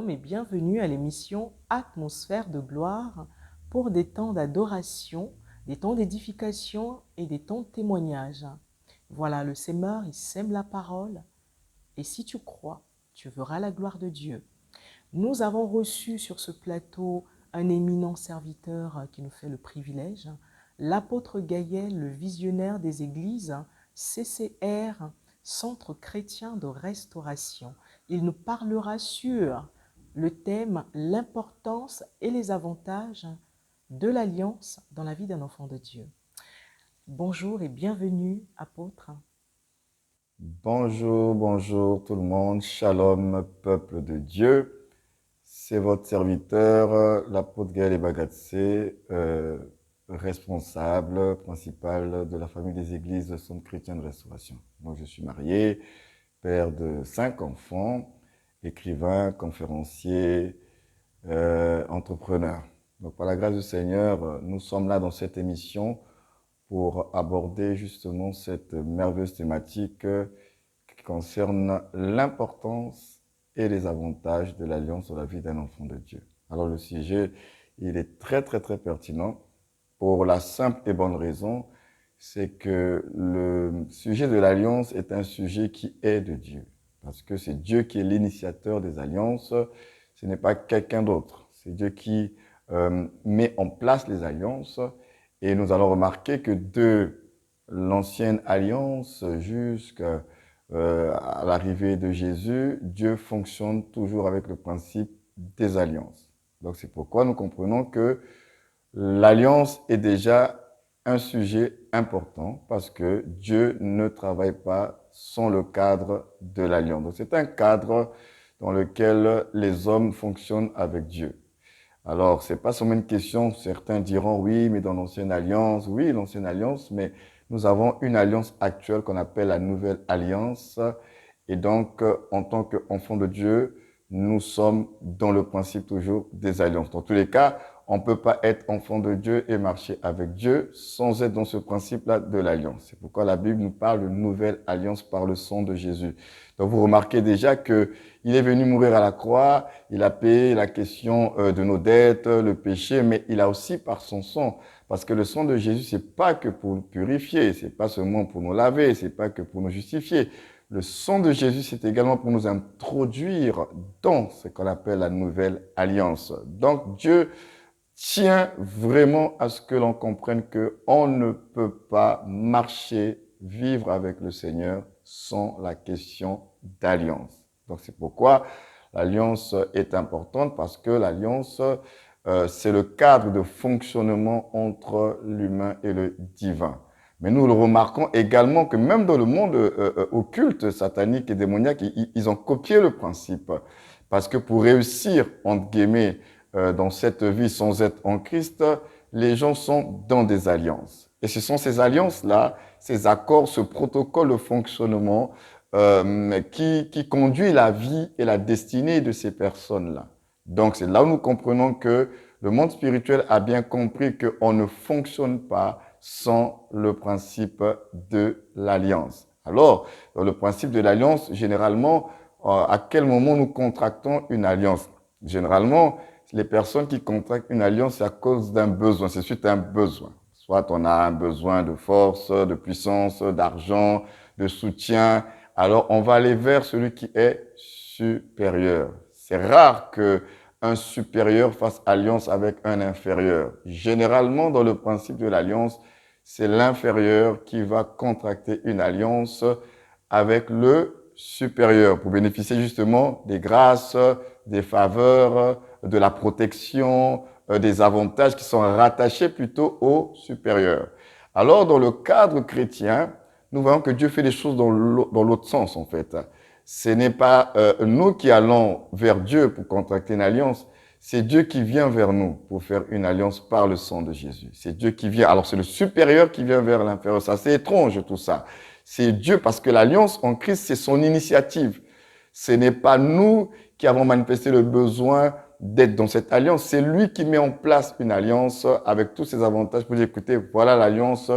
Shalom et bienvenue à l'émission Atmosphère de gloire pour des temps d'adoration, des temps d'édification et des temps de témoignage. Voilà, le Seigneur, il sème la parole et si tu crois, tu verras la gloire de Dieu. Nous avons reçu sur ce plateau un éminent serviteur qui nous fait le privilège, l'apôtre Gaël, le visionnaire des églises, CCR, Centre chrétien de restauration. Il nous parlera sur le thème « L'importance et les avantages de l'alliance dans la vie d'un enfant de Dieu ». Bonjour et bienvenue, apôtre. Bonjour, bonjour tout le monde. Shalom, peuple de Dieu. C'est votre serviteur, l'apôtre Gaël Ebagatse, responsable principal de la famille des églises de Centre chrétien de restauration. Donc, je suis marié, père de 5 enfants, écrivain, conférencier, entrepreneur. Donc, par la grâce du Seigneur, nous sommes là dans cette émission pour aborder justement cette merveilleuse thématique qui concerne l'importance et les avantages de l'alliance sur la vie d'un enfant de Dieu. Alors le sujet, il est très pertinent pour la simple et bonne raison, c'est que le sujet de l'alliance est un sujet qui est de Dieu. Parce que c'est Dieu qui est l'initiateur des alliances, ce n'est pas quelqu'un d'autre. C'est Dieu qui met en place les alliances. Et nous allons remarquer que de l'ancienne alliance jusqu'à l'arrivée de Jésus, Dieu fonctionne toujours avec le principe des alliances. Donc c'est pourquoi nous comprenons que l'alliance est déjà un sujet important parce que Dieu ne travaille pas sans le cadre de l'alliance. Donc c'est un cadre dans lequel les hommes fonctionnent avec Dieu. Alors, c'est pas seulement une question, certains diront oui, mais dans l'ancienne alliance, oui, l'ancienne alliance, mais nous avons une alliance actuelle qu'on appelle la nouvelle alliance. Et donc, en tant qu'enfants de Dieu, nous sommes dans le principe toujours des alliances. Dans tous les cas, on ne peut pas être enfant de Dieu et marcher avec Dieu sans être dans ce principe-là de l'alliance. C'est pourquoi la Bible nous parle de nouvelle alliance par le sang de Jésus. Donc, vous remarquez déjà que il est venu mourir à la croix, il a payé la question de nos dettes, le péché, mais il a aussi par son sang. Parce que le sang de Jésus, c'est pas que pour nous purifier, c'est pas seulement pour nous laver, c'est pas que pour nous justifier. Le sang de Jésus, c'est également pour nous introduire dans ce qu'on appelle la nouvelle alliance. Donc Dieu tient vraiment à ce que l'on comprenne qu'on ne peut pas marcher, vivre avec le Seigneur sans la question d'alliance. Donc c'est pourquoi l'alliance est importante parce que l'alliance, c'est le cadre de fonctionnement entre l'humain et le divin. Mais nous le remarquons également que même dans le monde occulte, satanique et démoniaque, ils ont copié le principe. Parce que pour réussir, entre guillemets, dans cette vie sans être en Christ, les gens sont dans des alliances. Et ce sont ces alliances-là, ces accords, ce protocole de fonctionnement qui conduit la vie et la destinée de ces personnes-là. Donc c'est là où nous comprenons que le monde spirituel a bien compris qu'on ne fonctionne pas sans le principe de l'alliance. Alors, dans le principe de l'alliance, généralement, à quel moment nous contractons une alliance? Généralement, les personnes qui contractent une alliance, c'est à cause d'un besoin, c'est suite à un besoin. Soit on a un besoin de force, de puissance, d'argent, de soutien. Alors, on va aller vers celui qui est supérieur. C'est rare qu'un supérieur fasse alliance avec un inférieur. Généralement, dans le principe de l'alliance, c'est l'inférieur qui va contracter une alliance avec le supérieur pour bénéficier justement des grâces, des faveurs, de la protection, des avantages qui sont rattachés plutôt au supérieur. Alors, dans le cadre chrétien, nous voyons que Dieu fait les choses dans l'autre sens, en fait. Ce n'est pas nous qui allons vers Dieu pour contracter une alliance, c'est Dieu qui vient vers nous pour faire une alliance par le sang de Jésus. C'est Dieu qui vient. Alors, c'est le supérieur qui vient vers l'inférieur. Ça, c'est étrange, tout ça. C'est Dieu parce que l'alliance en Christ, c'est son initiative. Ce n'est pas nous qui avons manifesté le besoin d'être dans cette alliance. C'est lui qui met en place une alliance avec tous ses avantages pour dire, écoutez, voilà l'alliance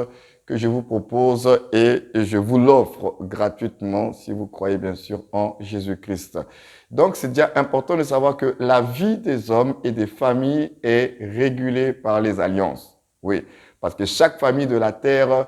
que je vous propose et je vous l'offre gratuitement si vous croyez bien sûr en Jésus-Christ. Donc, c'est déjà important de savoir que la vie des hommes et des familles est régulée par les alliances. Oui, parce que chaque famille de la terre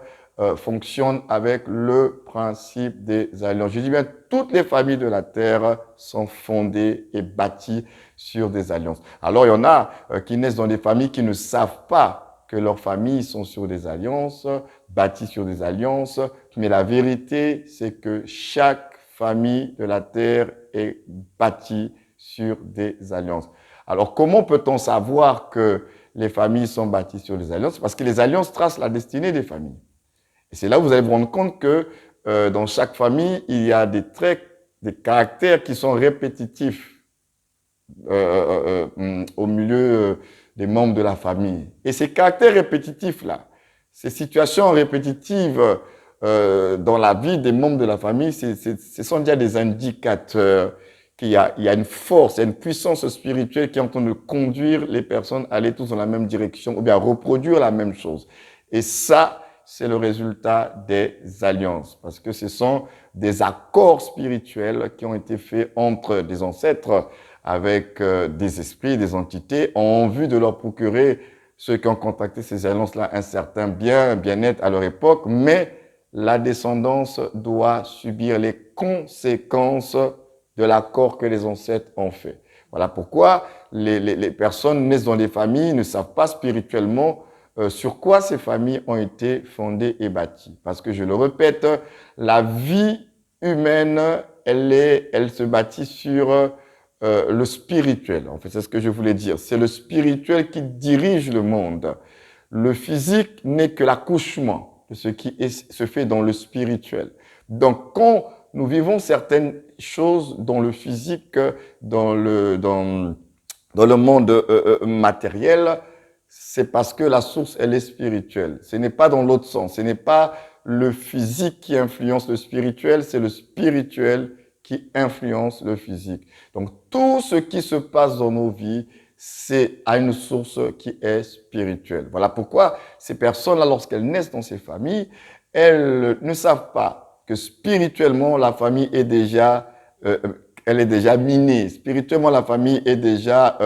fonctionne avec le principe des alliances. Je dis bien, toutes les familles de la terre sont fondées et bâties sur des alliances. Alors, il y en a qui naissent dans des familles qui ne savent pas que leurs familles sont sur des alliances, bâties sur des alliances, mais la vérité, c'est que chaque famille de la terre est bâtie sur des alliances. Alors, comment peut-on savoir que les familles sont bâties sur des alliances? Parce que les alliances tracent la destinée des familles. Et c'est là où vous allez vous rendre compte que dans chaque famille, il y a des traits, des caractères qui sont répétitifs au milieu des membres de la famille. Et ces caractères répétitifs-là, ces situations répétitives dans la vie des membres de la famille, ce sont déjà des indicateurs qu'il y a une force, il y a une puissance spirituelle qui est en train de conduire les personnes à aller tous dans la même direction ou bien à reproduire la même chose. Et ça, c'est le résultat des alliances, parce que ce sont des accords spirituels qui ont été faits entre des ancêtres avec des esprits, des entités, en vue de leur procurer, ceux qui ont contacté ces alliances-là, un certain bien-être à leur époque, mais la descendance doit subir les conséquences de l'accord que les ancêtres ont fait. Voilà pourquoi les personnes naissent dans des familles ne savent pas spirituellement sur quoi ces familles ont été fondées et bâties. Parce que, je le répète, la vie humaine, elle se bâtit sur le spirituel. En fait, c'est ce que je voulais dire. C'est le spirituel qui dirige le monde. Le physique n'est que l'accouchement de ce qui se fait dans le spirituel. Donc, quand nous vivons certaines choses dans le physique, dans le monde matériel, c'est parce que la source, elle est spirituelle. Ce n'est pas dans l'autre sens. Ce n'est pas le physique qui influence le spirituel, c'est le spirituel qui influence le physique. Donc, tout ce qui se passe dans nos vies, c'est à une source qui est spirituelle. Voilà pourquoi ces personnes-là, lorsqu'elles naissent dans ces familles, elles ne savent pas que spirituellement, la famille est déjà, elle est déjà minée. Spirituellement, la famille est déjà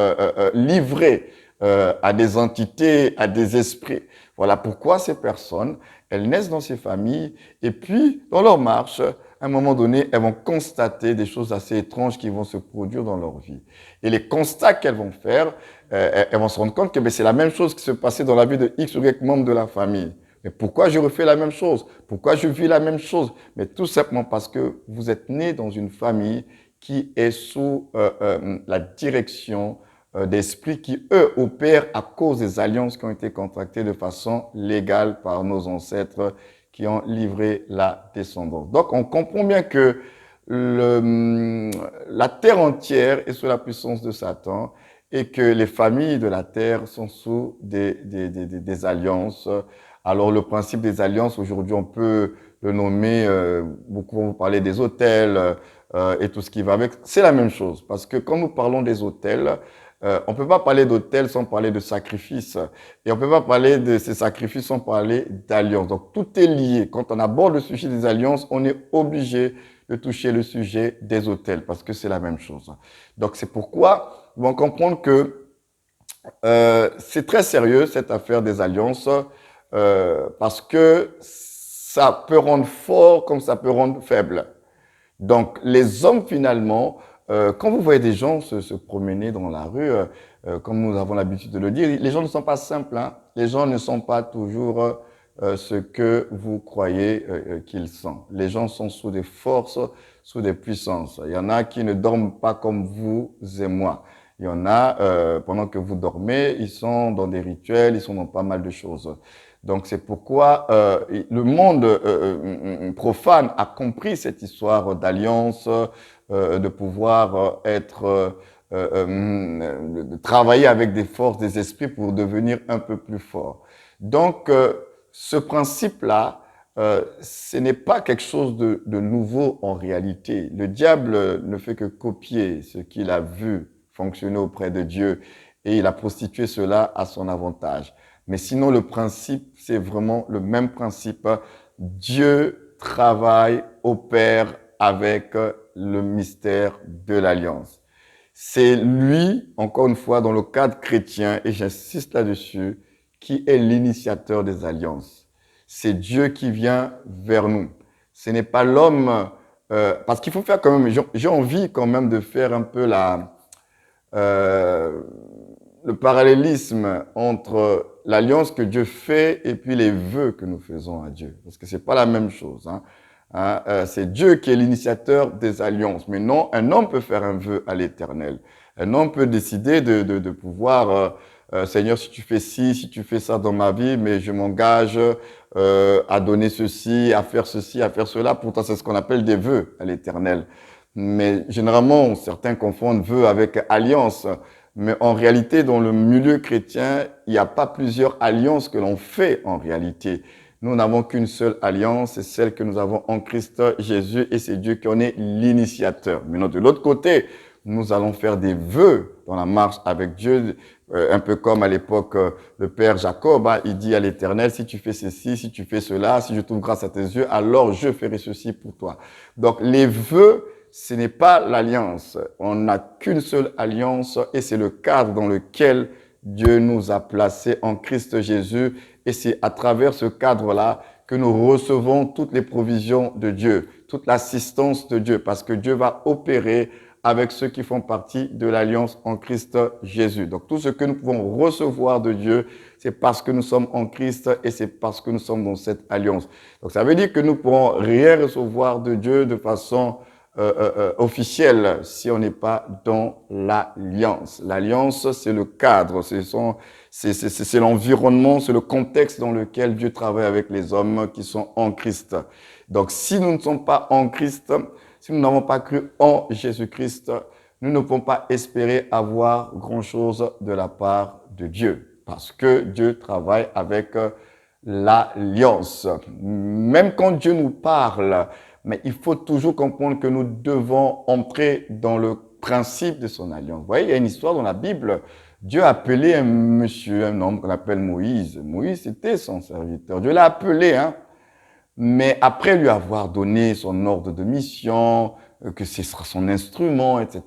livrée à des entités, à des esprits. Voilà pourquoi ces personnes, elles naissent dans ces familles et puis, dans leur marche, à un moment donné, elles vont constater des choses assez étranges qui vont se produire dans leur vie. Et les constats qu'elles vont faire, elles vont se rendre compte que c'est la même chose qui se passait dans la vie de X ou Y membre de la famille. Mais pourquoi je refais la même chose? Pourquoi je vis la même chose? Mais tout simplement parce que vous êtes né dans une famille qui est sous la direction d'esprits qui, eux, opèrent à cause des alliances qui ont été contractées de façon légale par nos ancêtres qui ont livré la descendance. Donc, on comprend bien que la terre entière est sous la puissance de Satan et que les familles de la terre sont sous des alliances. Alors, le principe des alliances, aujourd'hui, on peut le nommer, beaucoup vont vous parler des autels et tout ce qui va avec. C'est la même chose, parce que quand nous parlons des autels, on ne peut pas parler d'autel sans parler de sacrifice. Et on ne peut pas parler de ces sacrifices sans parler d'alliance. Donc, tout est lié. Quand on aborde le sujet des alliances, on est obligé de toucher le sujet des autels parce que c'est la même chose. Donc, c'est pourquoi ils vont comprendre que c'est très sérieux, cette affaire des alliances, parce que ça peut rendre fort comme ça peut rendre faible. Donc, les hommes, finalement, quand vous voyez des gens se promener dans la rue, comme nous avons l'habitude de le dire, les gens ne sont pas simples, hein. Les gens ne sont pas toujours ce que vous croyez qu'ils sont. Les gens sont sous des forces, sous des puissances. Il y en a qui ne dorment pas comme vous et moi. Il y en a, pendant que vous dormez, ils sont dans des rituels, ils sont dans pas mal de choses. Donc, c'est pourquoi le monde profane a compris cette histoire d'alliance, de pouvoir de travailler avec des forces, des esprits pour devenir un peu plus fort. Donc, ce principe-là, ce n'est pas quelque chose de nouveau en réalité. Le diable ne fait que copier ce qu'il a vu fonctionner auprès de Dieu et il a prostitué cela à son avantage. Mais sinon, le principe, c'est vraiment le même principe. Dieu travaille, opère avec le mystère de l'alliance. C'est lui, encore une fois, dans le cadre chrétien, et j'insiste là-dessus, qui est l'initiateur des alliances. C'est Dieu qui vient vers nous. Ce n'est pas l'homme, parce qu'il faut faire quand même, j'ai envie quand même de faire un peu euh, le parallélisme entre l'alliance que Dieu fait et puis les vœux que nous faisons à Dieu. Parce que c'est pas la même chose. C'est Dieu qui est l'initiateur des alliances. Mais non, un homme peut faire un vœu à l'Éternel. Un homme peut décider de pouvoir, Seigneur, si tu fais ci, si tu fais ça dans ma vie, mais je m'engage à donner ceci, à faire cela. Pourtant, c'est ce qu'on appelle des vœux à l'Éternel. Mais généralement, certains confondent vœux avec alliance. Mais en réalité, dans le milieu chrétien, il n'y a pas plusieurs alliances que l'on fait en réalité. Nous n'avons qu'une seule alliance, c'est celle que nous avons en Christ Jésus, et c'est Dieu qui en est l'initiateur. Maintenant, de l'autre côté, nous allons faire des vœux dans la marche avec Dieu, un peu comme à l'époque, le Père Jacob, il dit à l'Éternel, si tu fais ceci, si tu fais cela, si je trouve grâce à tes yeux, alors je ferai ceci pour toi. Donc, les vœux, ce n'est pas l'alliance. On n'a qu'une seule alliance et c'est le cadre dans lequel Dieu nous a placés en Christ Jésus. Et c'est à travers ce cadre-là que nous recevons toutes les provisions de Dieu, toute l'assistance de Dieu, parce que Dieu va opérer avec ceux qui font partie de l'alliance en Christ Jésus. Donc tout ce que nous pouvons recevoir de Dieu, c'est parce que nous sommes en Christ et c'est parce que nous sommes dans cette alliance. Donc ça veut dire que nous ne pourrons rien recevoir de Dieu de façon officielle si on n'est pas dans l'alliance. L'alliance, c'est le cadre, c'est l'environnement, c'est le contexte dans lequel Dieu travaille avec les hommes qui sont en Christ. Donc, si nous ne sommes pas en Christ, si nous n'avons pas cru en Jésus-Christ, nous ne pouvons pas espérer avoir grand-chose de la part de Dieu, parce que Dieu travaille avec l'alliance. Même quand Dieu nous parle, mais il faut toujours comprendre que nous devons entrer dans le principe de son alliance. Vous voyez, il y a une histoire dans la Bible. Dieu a appelé un monsieur, un homme qu'on appelle Moïse. Moïse, c'était son serviteur. Dieu l'a appelé, mais après lui avoir donné son ordre de mission, que ce sera son instrument, etc.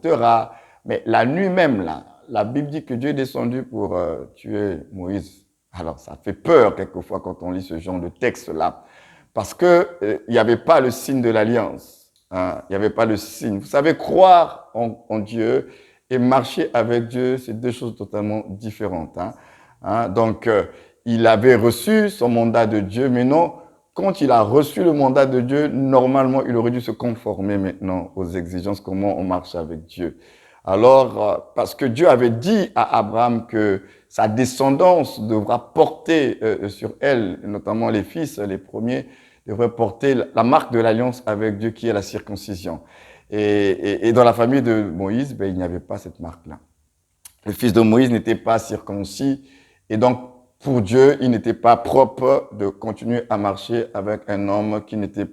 Mais la nuit même, là, la Bible dit que Dieu est descendu pour tuer Moïse. Alors, ça fait peur quelquefois quand on lit ce genre de texte-là. Parce que il n'y avait pas le signe de l'alliance. Il n'y avait pas le signe. Vous savez, croire en Dieu et marcher avec Dieu, c'est deux choses totalement différentes. Donc, il avait reçu son mandat de Dieu, mais non, quand il a reçu le mandat de Dieu, normalement, il aurait dû se conformer maintenant aux exigences, comment on marche avec Dieu. Alors, parce que Dieu avait dit à Abraham que sa descendance devra porter sur elle, notamment les fils, les premiers, devraient porter la marque de l'alliance avec Dieu qui est la circoncision. Et dans la famille de Moïse, il n'y avait pas cette marque-là. Le fils de Moïse n'était pas circoncis et donc pour Dieu, il n'était pas propre de continuer à marcher avec un homme qui n'avait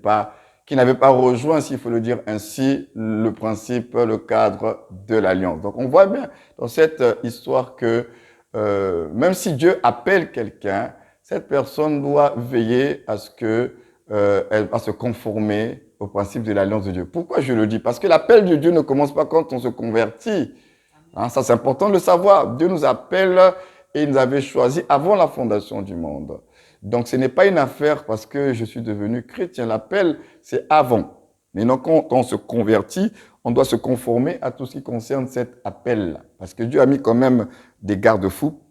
pas rejoint, s'il faut le dire ainsi, le principe, le cadre de l'alliance. Donc on voit bien dans cette histoire que même si Dieu appelle quelqu'un, cette personne doit veiller à ce que elle va se conformer au principe de l'alliance de Dieu. Pourquoi je le dis? Parce que l'appel de Dieu ne commence pas quand on se convertit. Ça, c'est important de le savoir. Dieu nous appelle et il nous avait choisi avant la fondation du monde. Donc, ce n'est pas une affaire parce que je suis devenu chrétien. L'appel, c'est avant. Mais non, quand on se convertit, on doit se conformer à tout ce qui concerne cet appel-là. Parce que Dieu a mis quand même des garde-fous.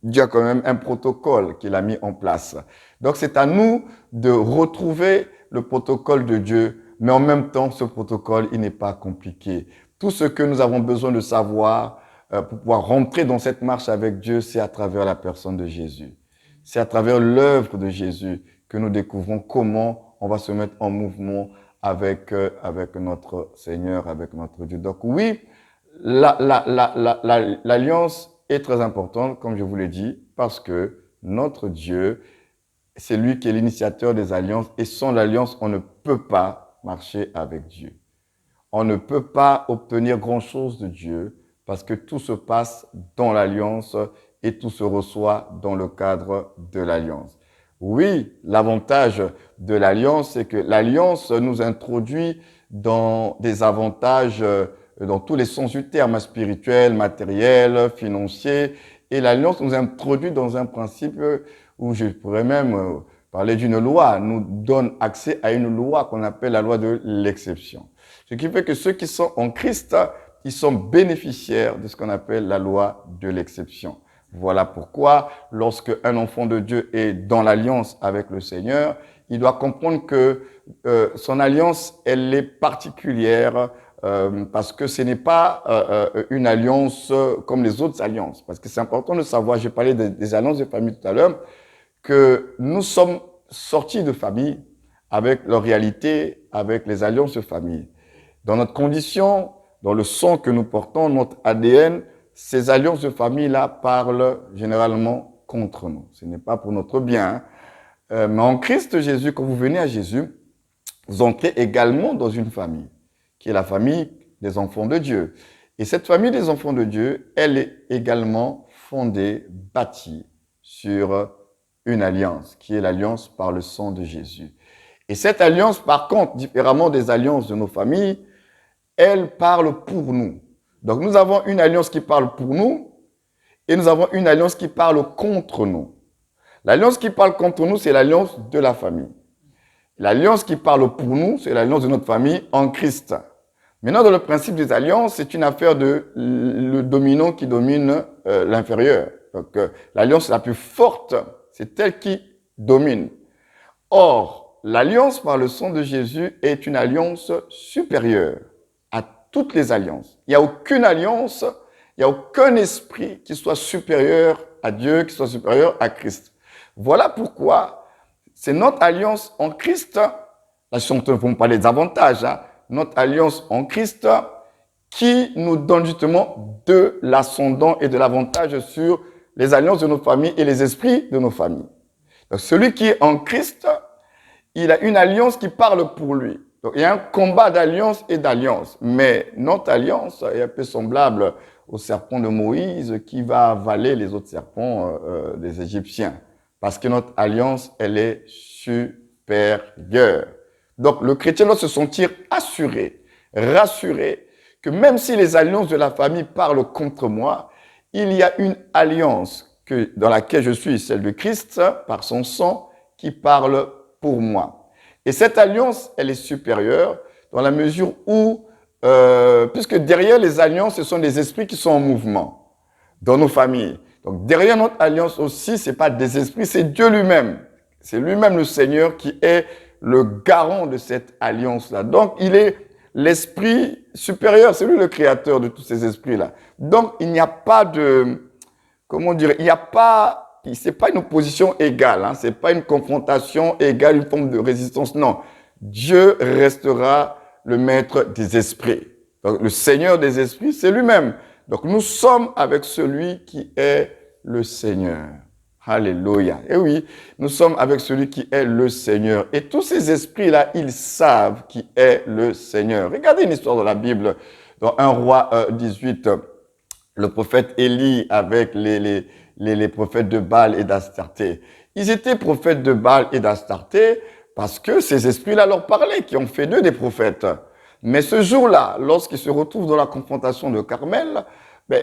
Dieu a quand même un protocole qu'il a mis en place. Donc, c'est à nous de retrouver le protocole de Dieu, mais en même temps, ce protocole, il n'est pas compliqué. Tout ce que nous avons besoin de savoir pour pouvoir rentrer dans cette marche avec Dieu, c'est à travers la personne de Jésus. C'est à travers l'œuvre de Jésus que nous découvrons comment on va se mettre en mouvement avec notre Seigneur, avec notre Dieu. Donc oui, l'alliance est très importante, comme je vous l'ai dit, parce que notre Dieu, c'est lui qui est l'initiateur des alliances et sans l'alliance, on ne peut pas marcher avec Dieu. On ne peut pas obtenir grand-chose de Dieu parce que tout se passe dans l'alliance et tout se reçoit dans le cadre de l'alliance. Oui, l'avantage de l'alliance, c'est que l'alliance nous introduit dans des avantages dans tous les sens du terme, spirituel, matériel, financier. Et l'alliance nous introduit dans un principe où je pourrais même parler d'une loi, nous donne accès à une loi qu'on appelle la loi de l'exception. Ce qui fait que ceux qui sont en Christ, ils sont bénéficiaires de ce qu'on appelle la loi de l'exception. Voilà pourquoi, lorsque un enfant de Dieu est dans l'alliance avec le Seigneur, il doit comprendre que son alliance, elle est particulière parce que ce n'est pas une alliance comme les autres alliances. Parce que c'est important de savoir, j'ai parlé des alliances de famille tout à l'heure, que nous sommes sortis de famille avec leur réalité, avec les alliances de famille. Dans notre condition, dans le sang que nous portons, notre ADN, ces alliances de famille-là parlent généralement contre nous. Ce n'est pas pour notre bien. Mais en Christ Jésus, quand vous venez à Jésus, vous entrez également dans une famille, qui est la famille des enfants de Dieu. Et cette famille des enfants de Dieu, elle est également fondée, bâtie sur une alliance, qui est l'alliance par le sang de Jésus. Et cette alliance, par contre, différemment des alliances de nos familles, elle parle pour nous. Donc nous avons une alliance qui parle pour nous et nous avons une alliance qui parle contre nous. L'alliance qui parle contre nous, c'est l'alliance de la famille. L'alliance qui parle pour nous, c'est l'alliance de notre famille en Christ. Maintenant, dans le principe des alliances, c'est une affaire de le dominant qui domine l'inférieur. Donc l'alliance la plus forte, c'est elle qui domine. Or, l'alliance par le sang de Jésus est une alliance supérieure à toutes les alliances. Il n'y a aucune alliance, il n'y a aucun esprit qui soit supérieur à Dieu, qui soit supérieur à Christ. Voilà pourquoi c'est notre alliance en Christ, là si on ne parler des avantages, notre alliance en Christ qui nous donne justement de l'ascendant et de l'avantage sur les alliances de nos familles et les esprits de nos familles. Donc, celui qui est en Christ, il a une alliance qui parle pour lui. Donc, il y a un combat d'alliance et d'alliance. Mais notre alliance est un peu semblable au serpent de Moïse qui va avaler les autres serpents des Égyptiens. Parce que notre alliance, elle est supérieure. Donc, le chrétien doit se sentir assuré, rassuré, que même si les alliances de la famille parlent contre moi, il y a une alliance dans laquelle je suis, celle de Christ, par son sang, qui parle pour moi. Et cette alliance, elle est supérieure dans la mesure où, puisque derrière les alliances, ce sont des esprits qui sont en mouvement dans nos familles. Donc derrière notre alliance aussi, c'est pas des esprits, c'est Dieu lui-même. C'est lui-même le Seigneur qui est le garant de cette alliance-là. Donc il est l'esprit supérieur, c'est lui le créateur de tous ces esprits-là. Donc il n'y a pas de, comment dire, il n'y a pas, c'est pas une opposition égale, c'est pas une confrontation égale, une forme de résistance. Non, Dieu restera le maître des esprits. Donc le Seigneur des esprits, c'est lui-même. Donc nous sommes avec celui qui est le Seigneur. Alléluia. Et oui, nous sommes avec celui qui est le Seigneur. Et tous ces esprits-là, ils savent qui est le Seigneur. Regardez une histoire de la Bible, dans 1 Roi 18, le prophète Élie avec les prophètes de Baal et d'Astarté. Ils étaient prophètes de Baal et d'Astarté parce que ces esprits-là leur parlaient, qui ont fait d'eux des prophètes. Mais ce jour-là, lorsqu'ils se retrouvent dans la confrontation de Carmel,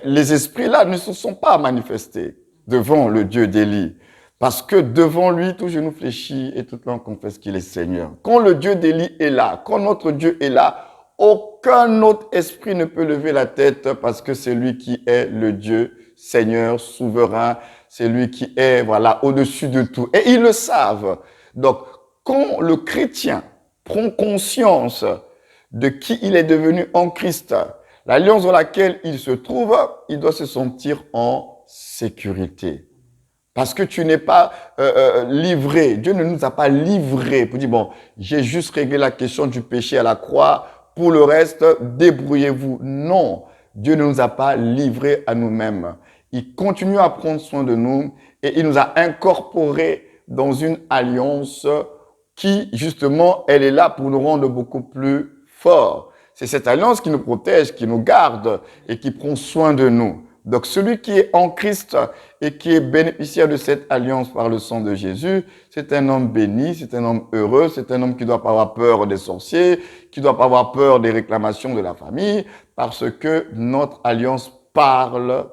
les esprits-là ne se sont pas manifestés devant le Dieu d'Élie. Parce que devant lui, tout genou fléchit et toute langue confesse qu'il est Seigneur. Quand le Dieu d'Élie est là, quand notre Dieu est là, aucun autre esprit ne peut lever la tête parce que c'est lui qui est le Dieu Seigneur, souverain. C'est lui qui est, voilà, au-dessus de tout. Et ils le savent. Donc, quand le chrétien prend conscience de qui il est devenu en Christ, l'alliance dans laquelle il se trouve, il doit se sentir en sécurité. Parce que tu n'es pas livré. Dieu ne nous a pas livrés pour dire, bon, j'ai juste réglé la question du péché à la croix. Pour le reste, débrouillez-vous. Non, Dieu ne nous a pas livrés à nous-mêmes. Il continue à prendre soin de nous et il nous a incorporés dans une alliance qui, justement, elle est là pour nous rendre beaucoup plus forts. C'est cette alliance qui nous protège, qui nous garde et qui prend soin de nous. Donc, celui qui est en Christ et qui est bénéficiaire de cette alliance par le sang de Jésus, c'est un homme béni, c'est un homme heureux, c'est un homme qui ne doit pas avoir peur des sorciers, qui ne doit pas avoir peur des réclamations de la famille, parce que notre alliance parle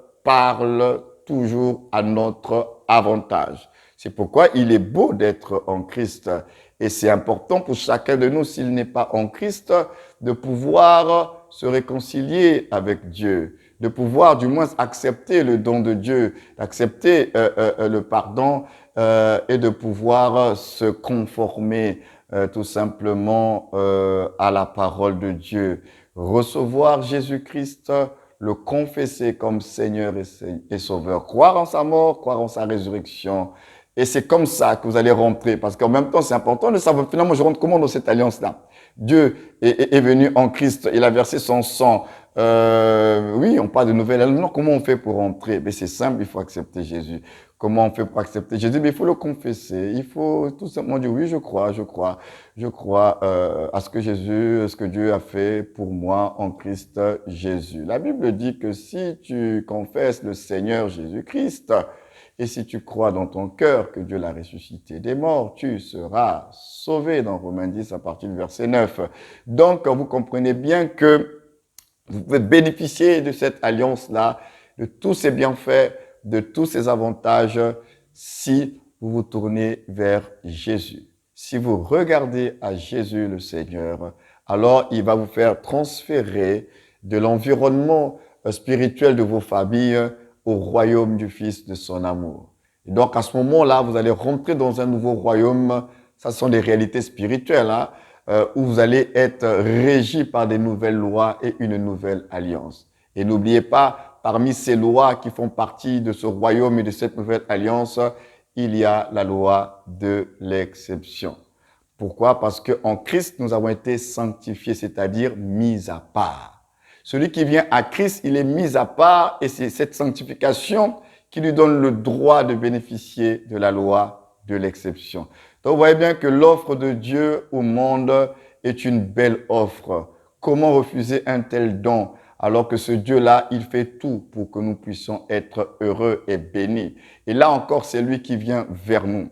toujours à notre avantage. C'est pourquoi il est beau d'être en Christ. Et c'est important pour chacun de nous, s'il n'est pas en Christ, de pouvoir se réconcilier avec Dieu, de pouvoir du moins accepter le don de Dieu, d'accepter le pardon et de pouvoir se conformer tout simplement à la parole de Dieu. Recevoir Jésus-Christ, le confesser comme Seigneur et Sauveur, croire en sa mort, croire en sa résurrection. Et c'est comme ça que vous allez rentrer, parce qu'en même temps, c'est important de savoir finalement je rentre comment dans cette alliance-là. Dieu est venu en Christ, il a versé son sang. Oui, on parle de nouvelle alliance. Comment on fait pour rentrer? Mais c'est simple, il faut accepter Jésus. Comment on fait pour accepter Jésus? Mais il faut le confesser. Il faut tout simplement dire oui, je crois à ce que Jésus, ce que Dieu a fait pour moi en Christ Jésus. La Bible dit que si tu confesses le Seigneur Jésus-Christ, et si tu crois dans ton cœur que Dieu l'a ressuscité des morts, tu seras sauvé dans Romains 10 à partir du verset 9. Donc, vous comprenez bien que vous pouvez bénéficier de cette alliance-là, de tous ces bienfaits, de tous ces avantages, si vous vous tournez vers Jésus. Si vous regardez à Jésus le Seigneur, alors il va vous faire transférer de l'environnement spirituel de vos familles au royaume du Fils de son amour. Et donc à ce moment-là, vous allez rentrer dans un nouveau royaume. Ça sont des réalités spirituelles, hein, où vous allez être régi par des nouvelles lois et une nouvelle alliance. Et n'oubliez pas, parmi ces lois qui font partie de ce royaume et de cette nouvelle alliance, il y a la loi de l'exception. Pourquoi? Parce qu'en Christ, nous avons été sanctifiés, c'est-à-dire mis à part. Celui qui vient à Christ, il est mis à part et c'est cette sanctification qui lui donne le droit de bénéficier de la loi de l'exception. Donc, vous voyez bien que l'offre de Dieu au monde est une belle offre. Comment refuser un tel don alors que ce Dieu-là, il fait tout pour que nous puissions être heureux et bénis. Et là encore, c'est lui qui vient vers nous.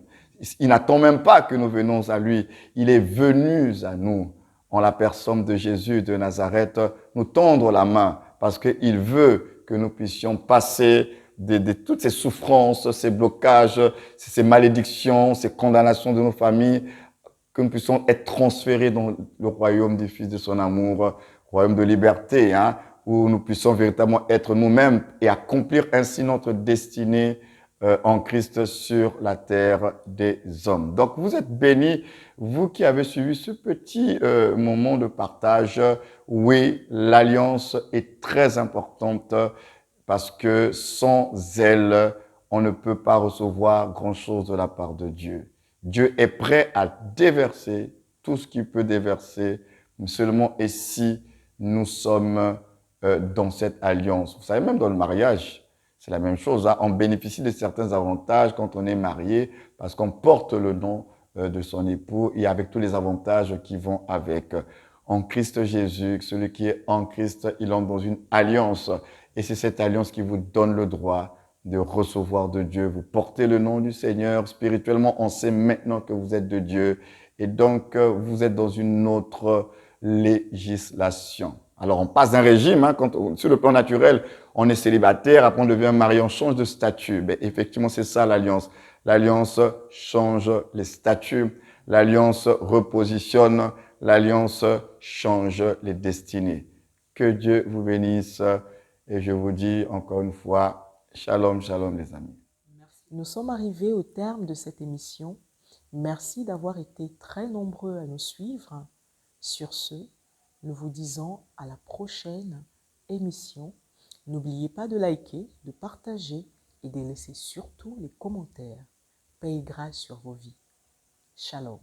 Il n'attend même pas que nous venons à lui. Il est venu à nous en la personne de Jésus de Nazareth, nous tendre la main parce qu'il veut que nous puissions passer de toutes ces souffrances, ces blocages, ces malédictions, ces condamnations de nos familles, que nous puissions être transférés dans le royaume du Fils de son amour, royaume de liberté, hein, où nous puissions véritablement être nous-mêmes et accomplir ainsi notre destinée en Christ sur la terre des hommes. Donc, vous êtes bénis, vous qui avez suivi ce petit moment de partage. Oui, l'alliance est très importante parce que sans elle, on ne peut pas recevoir grand-chose de la part de Dieu. Dieu est prêt à déverser tout ce qu'il peut déverser, mais seulement et si nous sommes dans cette alliance. Vous savez, même dans le mariage, c'est la même chose, hein. On bénéficie de certains avantages quand on est marié parce qu'on porte le nom de son époux et avec tous les avantages qui vont avec. En Christ Jésus, celui qui est en Christ, il entre dans une alliance. Et c'est cette alliance qui vous donne le droit de recevoir de Dieu. Vous portez le nom du Seigneur. Spirituellement, on sait maintenant que vous êtes de Dieu. Et donc, vous êtes dans une autre législation. Alors, on passe d'un régime, hein, sur le plan naturel, on est célibataire, après on devient marié, on change de statut. Ben, effectivement, c'est ça l'alliance. L'alliance change les statuts, l'alliance repositionne, l'alliance change les destinées. Que Dieu vous bénisse et je vous dis encore une fois, shalom, shalom les amis. Merci. Nous sommes arrivés au terme de cette émission. Merci d'avoir été très nombreux à nous suivre. Sur ce, nous vous disons à la prochaine émission. N'oubliez pas de liker, de partager et de laisser surtout les commentaires. Paix et grâce sur vos vies. Shalom.